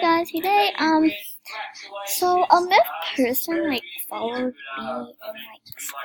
guys, today so a myth person like followed me and like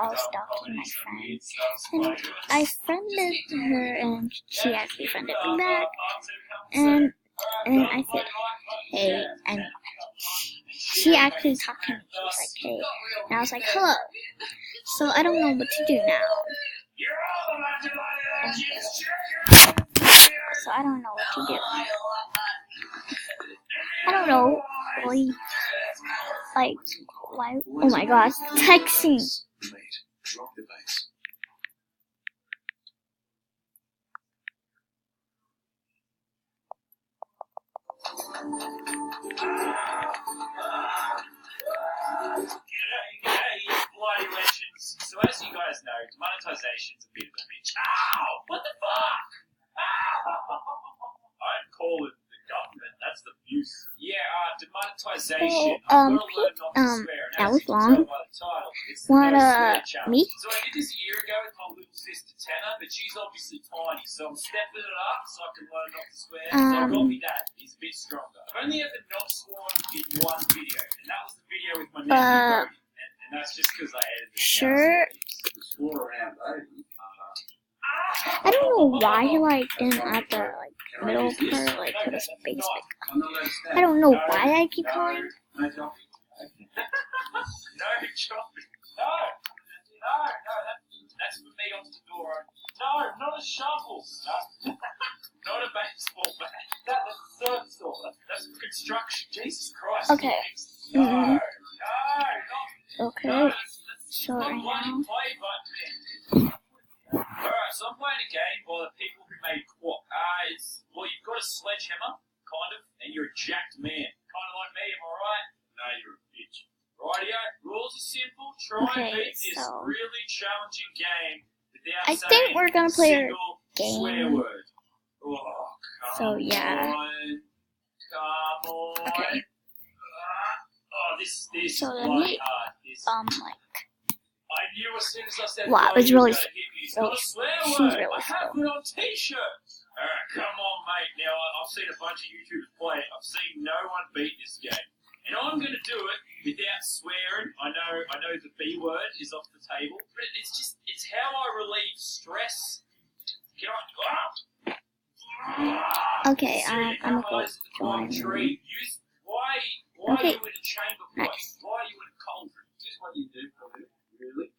all stalked my friends, and I friended her and she actually friended me back, and I said hey, and she actually talked to me. She was like hey, and I was like hello. So I don't know what to do now. So I don't know what to do. I don't know. Like, why? Oh my gosh, texting. Bloody legends. So as you guys know, demonetization's a bit of a bitch. Ow! What the fuck? Ow! I'd call it the government. That's the abuse. Yeah, demonetization. So, that was long. Me? So I did this a year ago with my little sister Tanner, but she's obviously tiny, so I'm stepping it up so I can learn not to swear. So I got me that. He's a bit stronger. I've only ever not sworn in one video, and that was the video with my nephew Brody. And that's just because I edited it. Sure. I don't know why he like didn't add the like middle part, like the space. I don't know why I keep calling. No chopping. No, that's for me off the door. No, not a shovel. No. Not a baseball bat. That's a third store. That's for construction. Jesus Christ. Okay. No. Okay. So right now. Alright, so I'm playing a game by the people who made Quap. You've got a sledgehammer, kind of, and you're a jacked man. Kind of like me, am I right? No, you're a bitch. Rightio, rules are simple. Try and beat this really challenging game without I saying think we're gonna play a game. Swear word. Oh, come yeah. Come on. Okay. This is So let bloody me, hard. I knew as soon as I said wow, it's really, it's not a swear she's word. really I have it on t-shirts. Alright, come on, mate. Now, I've seen a bunch of YouTubers play it. I've seen no one beat this game. And I'm going to do it without swearing. I know the B word is off the table, but it's how I relieve stress. Can I... Okay, I'm going to join. Why are you in a chamber place? Nice. Why are you in a cauldron? Is this what you do for it? Really?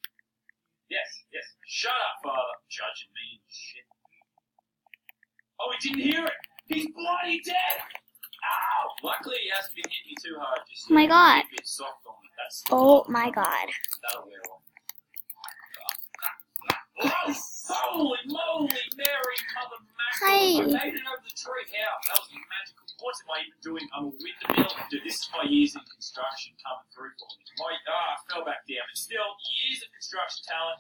Yes. Shut up, Father. Judging me and shit. Oh, he didn't hear it. He's bloody dead. Ow! Luckily, he hasn't been hitting me too hard. Just Oh my god. A bit soft on it. That's Oh my god. That'll wear off. Oh, holy moly, Mary, Mother Mackerel. Hi. I made it over the tree. How? That was magical. What am I even doing? I'm a windmill. Dude, this is my years in construction coming through for me. I fell back down. But still, years of construction talent,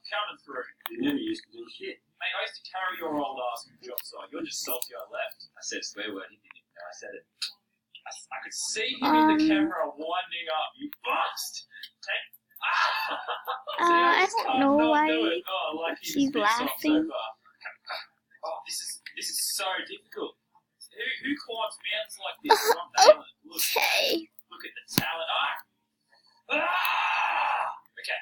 coming through. You never used to do shit. Mate, I used to carry your old ass from the job site. You're just salty I left. I said a swear word. He didn't even know I said it. I could see him in the camera winding up. You bust! I don't know why she's So laughing. this is so difficult. Who climbs mountains like this? I'm nailing it. Look at the talent. Okay.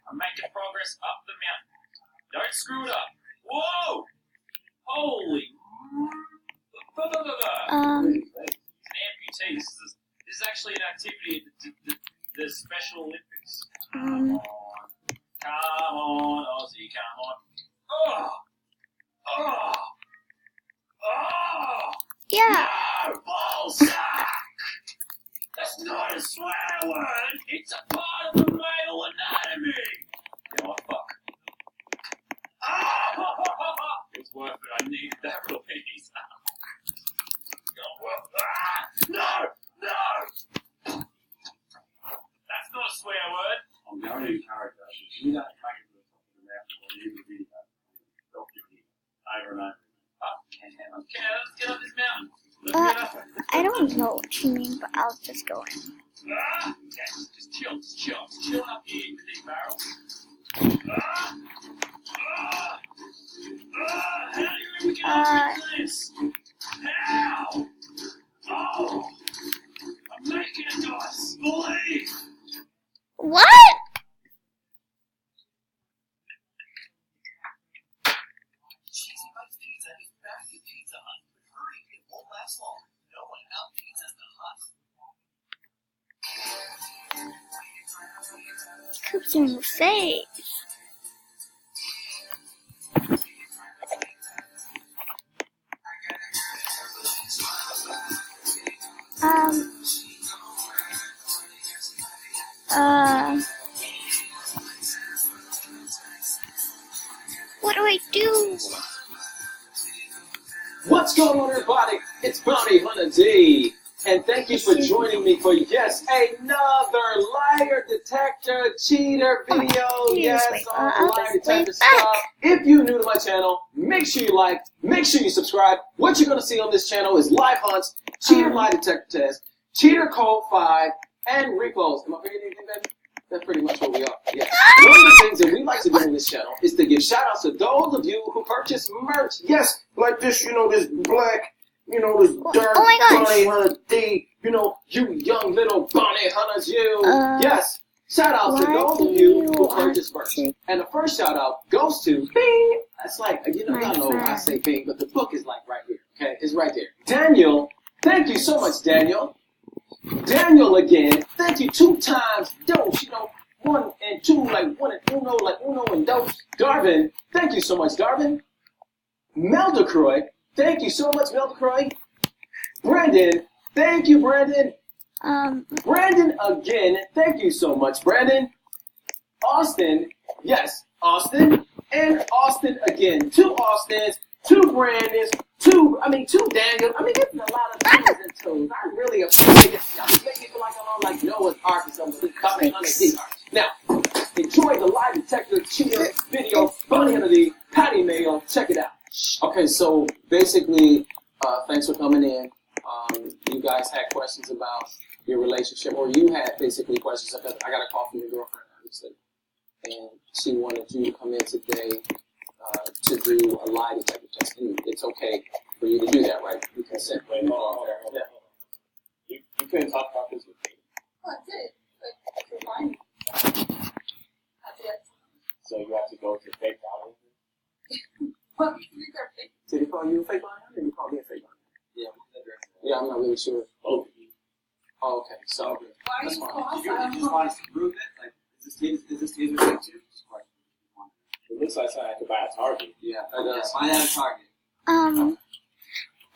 I'm making progress up the mountain. Don't screw it up. Whoa! Holy. An amputee. This is actually an activity at the Special Olympics. Come on, Aussie, come on. Yeah. No, ballsack! That's not a swear word. It's a part of the male anatomy. You know what? Fuck. It's worth it. I needed that release. No! That's not a swear word. I'm going to encourage us. If you don't make it to the top of the mountain or you video, stop your head over and over. Okay, let's get up this mountain. I don't know what you mean, but I'll just go in. Okay, just chill up here with these barrels. How do you even get up with this? How? Oh! I'm making a dice! Believe! What? Cheesy Bites Pizza is back at Pizza Hut. But hurry, it won't last long. No one out pizzas the Hut. Coops in the face. What do I do? What's going on, everybody? It's Bounty Hunter D, and thank you for joining me for another liar detector cheater video. Yes, all liar detector stuff. If you're new to my channel, make sure you like, make sure you subscribe. What you're gonna see on this channel is live hunts, cheater lie detector test, cheater code 5, and repos. Am I forgetting anything, baby? That's pretty much what we are. Yeah. One of the things that we like to do on this channel is to give shout outs to those of you who purchase merch. Yes, like this, this black, this dark Bounty Hunter D, you young little Bounty Hunters, you. Yes. Shout outs to those of you who purchase merch. And the first shout out goes to Bing. That's like, y'all know I say Bing, but the book is like right here. Okay, it's right there. Daniel, thank you so much, Daniel. Daniel again, thank you 2 times, dose, 1 and 2, like 1 and uno, like uno and dos. Darvin, thank you so much, Darvin. Meldacroy, thank you so much, Meldacroy. Brandon, thank you, Brandon. Brandon again, thank you so much, Brandon. Austin, yes, Austin, and Austin again. 2 Austins, 2 Brandons, 2 Daniels. It's a lot of twos and twos. I really appreciate it. Y'all just make me feel like I'm on like Noah's Ark or something. Bounty Hunter D. Now, enjoy the lie detector cheater video. Bounty Hunter D, Patty Mayo. Check it out. Okay, so basically, thanks for coming in. You guys had questions about your relationship, or you had basically questions because I got a call from your girlfriend, obviously, and she wanted you to come in today to do a lie detector test. And it's okay for you to do that, right? You consent. Wait, hold on. You couldn't talk about this with me. Oh, I did. But you're fine. I did. So you have to go to fake Bounty. What? You think they're fake? Did he call you a fake Bounty Hunter, or you call me a fake Bounty Hunter? Yeah, I'm not really sure. Both of you. Oh, okay, so Why are that's you fine. calling? You just want us to prove it? Like, is this taser fake too? It looks like something I could buy at Target. Yeah, Buy that at Target.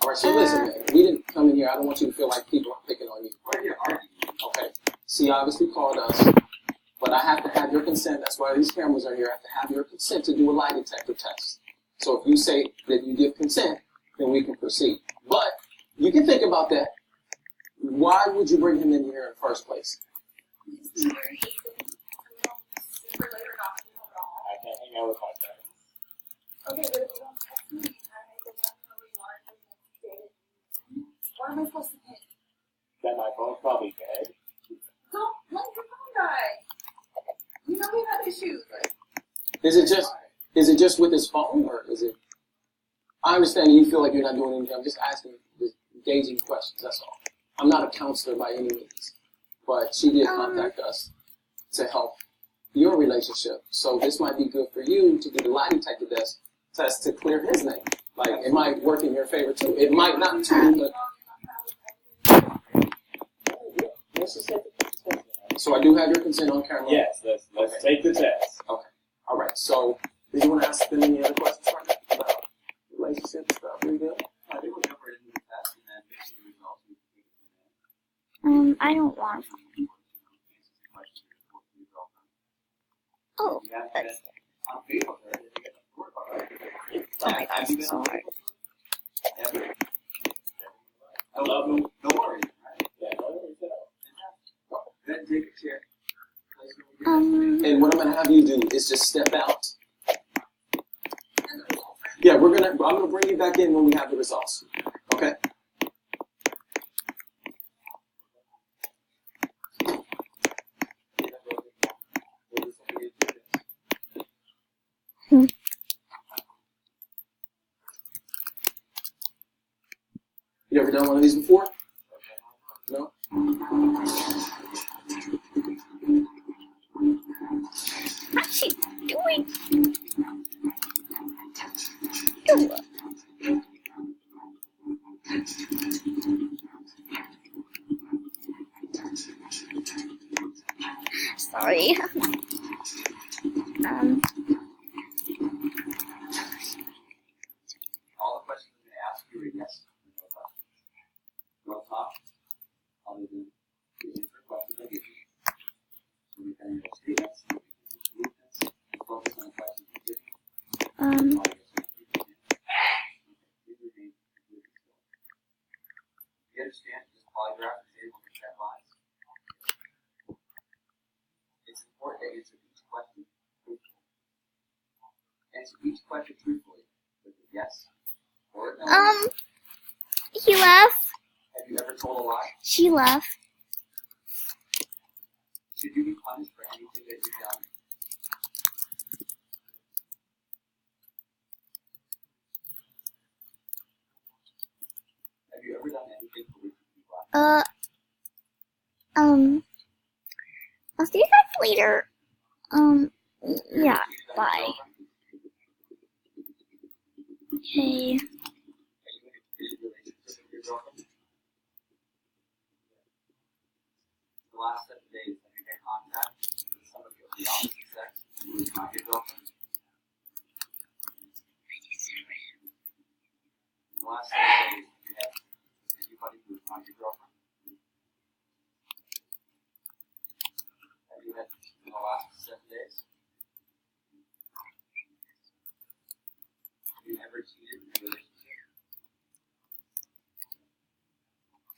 All right, so listen, man, we didn't come in here. I don't want you to feel like people are picking on you. We're here arguing. Okay. See, obviously called us, but I have to have your consent. That's why these cameras are here. I have to have your consent to do a lie detector test. So if you say that you give consent, then we can proceed. But you can think about that. Why would you bring him in here in the first place? Super later not I can't hang out with my friends. okay, but if you don't text me, I make a definitely want to date. What am I supposed to think? That my phone's probably dead. Don't let your phone die. You know we have issues. Like, Is it just with his phone, or is it? I understand you feel like you're not doing anything. I'm just asking, just engaging questions. That's all. I'm not a counselor by any means, but she did contact us to help your relationship. So this might be good for you to do the lie detector test to clear his name. Like, it might work in your favor too. It might not too, but. Let's just take the test. So I do have your consent on camera. Yes, let's take the test. Okay. All right. So, did you want to ask them any other questions right now about relationship stuff? We good? I think we'll jump right into the test and then based on the results we can take it from there. I don't want to. Oh, You have to get on Facebook, right? You get the word about it. oh my gosh, it's so hard. No worries. Right? Yeah, no worries at all. Then take a chair. And what I'm gonna have you do is just step out. Yeah, I'm gonna bring you back in when we have the results. Okay? You ever done one of these before? No? What's she doing? Ew. Sorry. All the questions I'm going to ask you are yes or no questions. No talk, other than the answer questions I give you. So we can either statements, solutions, focus on the questions we give you. You understand this polygraph is able to check lines. It's important to answer each question truthfully. Answer each question truthfully with a yes or a no. He left. Have you ever told a lie? She left. Should you be punished for anything that you've done? Have you ever done anything for which you lied? I'll see you guys later. Yeah, bye. Okay. Are you in a committed relationship with your girlfriend? The last 7 days, have you had contact with somebody of the opposite sex who is not your girlfriend? The last 7 days, have you had anybody who is not your girlfriend? Have you had in the last 7 days? Have you ever cheated in a relationship?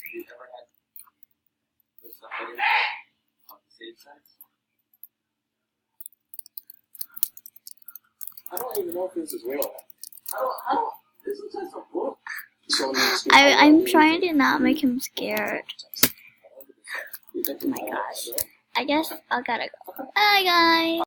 Have you ever had with somebody of the same sex? I don't even know if this is real. This looks like a book. I'm trying to not make him scared. Oh Oh my gosh. I guess I gotta go. Bye, guys.